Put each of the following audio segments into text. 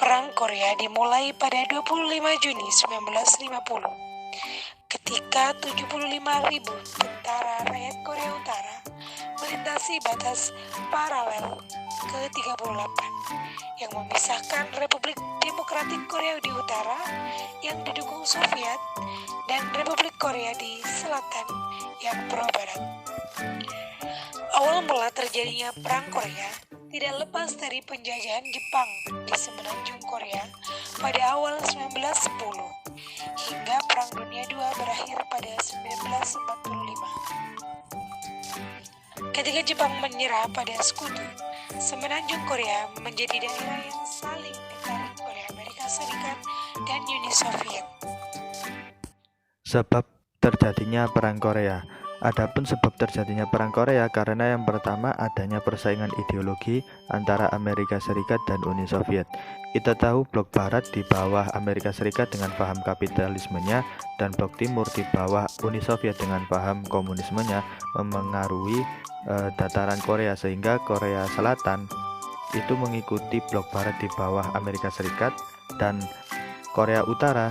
Perang Korea dimulai pada 25 Juni 1950 ketika 75.000 tentara rakyat Korea Utara melintasi batas paralel ke-38 yang memisahkan Republik Demokratik Korea di Utara yang didukung Soviet dan Republik Korea di Selatan yang pro-Barat. Awal mula terjadinya Perang Korea tidak lepas dari penjajahan Jepang di semenanjung Korea pada awal 1910 hingga Perang Dunia II berakhir pada 1945. Ketika Jepang menyerah pada Sekutu, semenanjung Korea menjadi daerah yang saling ditarik oleh Amerika Serikat dan Uni Soviet. Sebab terjadinya Perang Korea. Adapun sebab terjadinya Perang Korea karena yang pertama adanya persaingan ideologi antara Amerika Serikat dan Uni Soviet. Kita tahu blok barat di bawah Amerika Serikat dengan paham kapitalismenya dan blok timur di bawah Uni Soviet dengan paham komunismenya memengaruhi dataran Korea, sehingga Korea Selatan itu mengikuti blok barat di bawah Amerika Serikat dan Korea Utara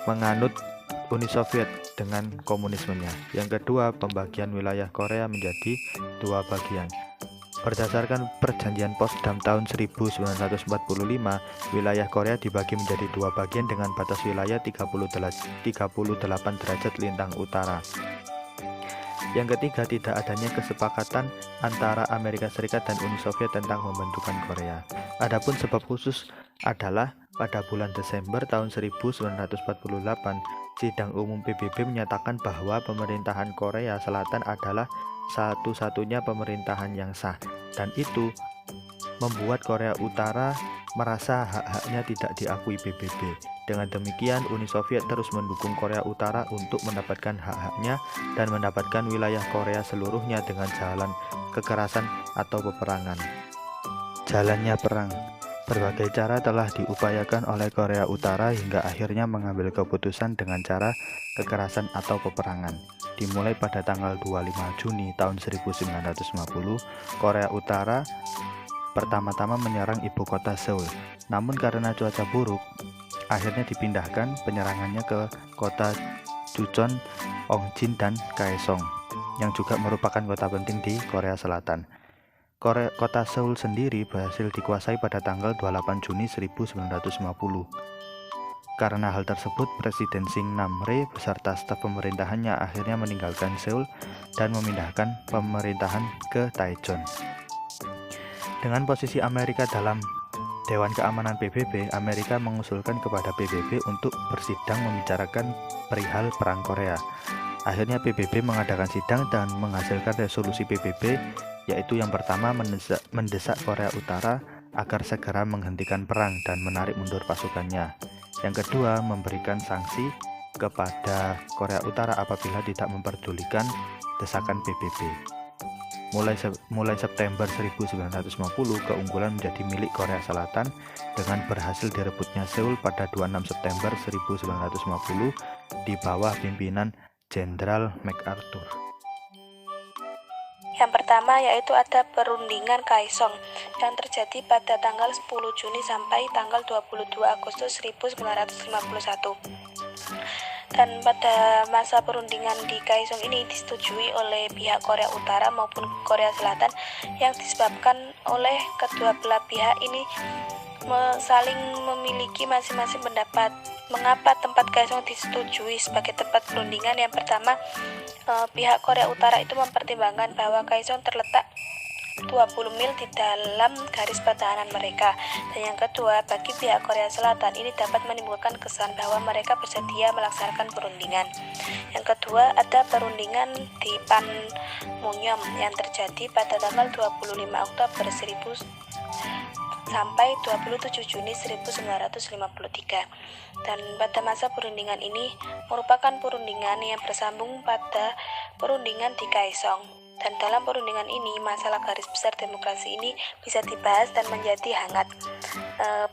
menganut Uni Soviet dengan komunismenya. Yang kedua, pembagian wilayah Korea menjadi dua bagian. Berdasarkan perjanjian Potsdam tahun 1945, wilayah Korea dibagi menjadi dua bagian dengan batas wilayah 38 derajat lintang utara. Yang ketiga, tidak adanya kesepakatan antara Amerika Serikat dan Uni Soviet tentang pembentukan Korea. Adapun sebab khusus adalah pada bulan Desember tahun 1948, Sidang Umum PBB menyatakan bahwa pemerintahan Korea Selatan adalah satu-satunya pemerintahan yang sah, dan itu membuat Korea Utara merasa hak-haknya tidak diakui PBB. Dengan demikian, Uni Soviet terus mendukung Korea Utara untuk mendapatkan hak-haknya dan mendapatkan wilayah Korea seluruhnya dengan jalan kekerasan atau peperangan. Jalannya perang. Berbagai cara telah diupayakan oleh Korea Utara hingga akhirnya mengambil keputusan dengan cara kekerasan atau peperangan. Dimulai pada tanggal 25 Juni tahun 1950, Korea Utara pertama-tama menyerang ibu kota Seoul. Namun karena cuaca buruk, akhirnya dipindahkan penyerangannya ke kota Jucheon, Ongjin, dan Kaesong, yang juga merupakan kota penting di Korea Selatan. Kota Seoul sendiri berhasil dikuasai pada tanggal 28 Juni 1950. Karena hal tersebut, Presiden Shin Namree beserta staf pemerintahannya akhirnya meninggalkan Seoul dan memindahkan pemerintahan ke Daejeon. Dengan posisi Amerika dalam Dewan Keamanan PBB, Amerika mengusulkan kepada PBB untuk bersidang membicarakan perihal Perang Korea. Akhirnya PBB mengadakan sidang dan menghasilkan resolusi PBB, yaitu yang pertama mendesak Korea Utara agar segera menghentikan perang dan menarik mundur pasukannya. Yang kedua, memberikan sanksi kepada Korea Utara apabila tidak memperdulikan desakan PBB. Mulai September 1950, keunggulan menjadi milik Korea Selatan dengan berhasil direbutnya Seoul pada 26 September 1950 di bawah pimpinan Jenderal MacArthur. Yang pertama yaitu ada perundingan Kaesong yang terjadi pada tanggal 10 Juni sampai tanggal 22 Agustus 1951. Dan pada masa perundingan di Kaesong ini disetujui oleh pihak Korea Utara maupun Korea Selatan, yang disebabkan oleh kedua belah pihak ini saling memiliki masing-masing pendapat. Mengapa tempat Kaesong disetujui sebagai tempat perundingan? Yang pertama, pihak Korea Utara itu mempertimbangkan bahwa Kaesong terletak 20 mil di dalam garis pertahanan mereka. Dan yang kedua, bagi pihak Korea Selatan ini dapat menimbulkan kesan bahwa mereka bersedia melaksanakan perundingan. Yang kedua, ada perundingan di Panmunjom yang terjadi pada tanggal 25 Oktober 1000 sampai 27 Juni 1953. Dan pada masa perundingan ini merupakan perundingan yang bersambung pada perundingan di Kaesong. Dan dalam perundingan ini, masalah garis besar demokrasi ini bisa dibahas dan menjadi hangat.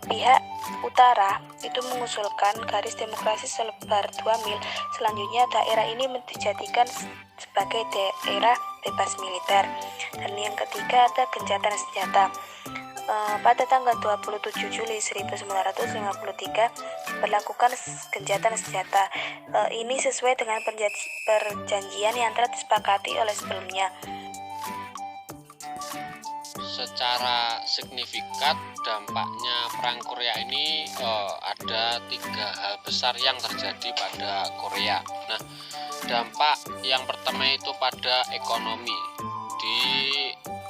Pihak utara itu mengusulkan garis demokrasi selebar 2 mil. Selanjutnya daerah ini dijadikan sebagai daerah bebas militer. Dan yang ketiga ada gencatan senjata. pada tanggal 27 Juli 1953 berlakukan gencatan senjata. Ini sesuai dengan perjanjian yang telah disepakati oleh sebelumnya. Secara signifikan dampaknya Perang Korea ini ada 3 hal besar yang terjadi pada Korea. Nah, dampak yang pertama itu pada ekonomi di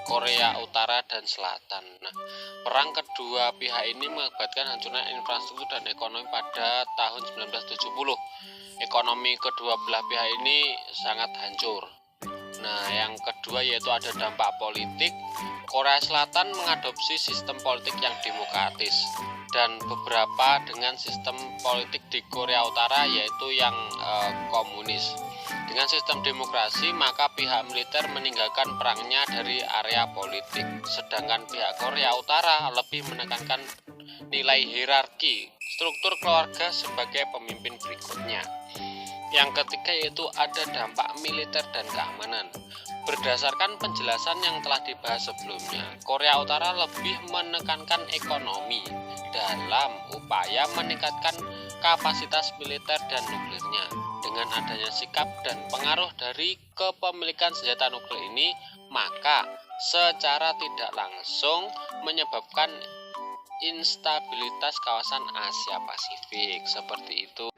Korea Utara dan Selatan. Nah, perang kedua pihak ini mengakibatkan hancurnya infrastruktur dan ekonomi pada tahun 1970. Ekonomi kedua belah pihak ini sangat hancur. Nah, yang kedua yaitu ada dampak politik. Korea Selatan mengadopsi sistem politik yang demokratis dan beberapa dengan sistem politik di Korea Utara yaitu yang komunis. Dengan sistem demokrasi, maka pihak militer meninggalkan perangnya dari area politik, sedangkan pihak Korea Utara lebih menekankan nilai hierarki struktur keluarga sebagai pemimpin berikutnya. Yang ketiga yaitu ada dampak militer dan keamanan. Berdasarkan penjelasan yang telah dibahas sebelumnya, Korea Utara lebih menekankan ekonomi dalam upaya meningkatkan kapasitas militer dan nuklirnya. Dengan adanya sikap dan pengaruh dari kepemilikan senjata nuklir ini, maka secara tidak langsung menyebabkan instabilitas kawasan Asia Pasifik. Seperti itu.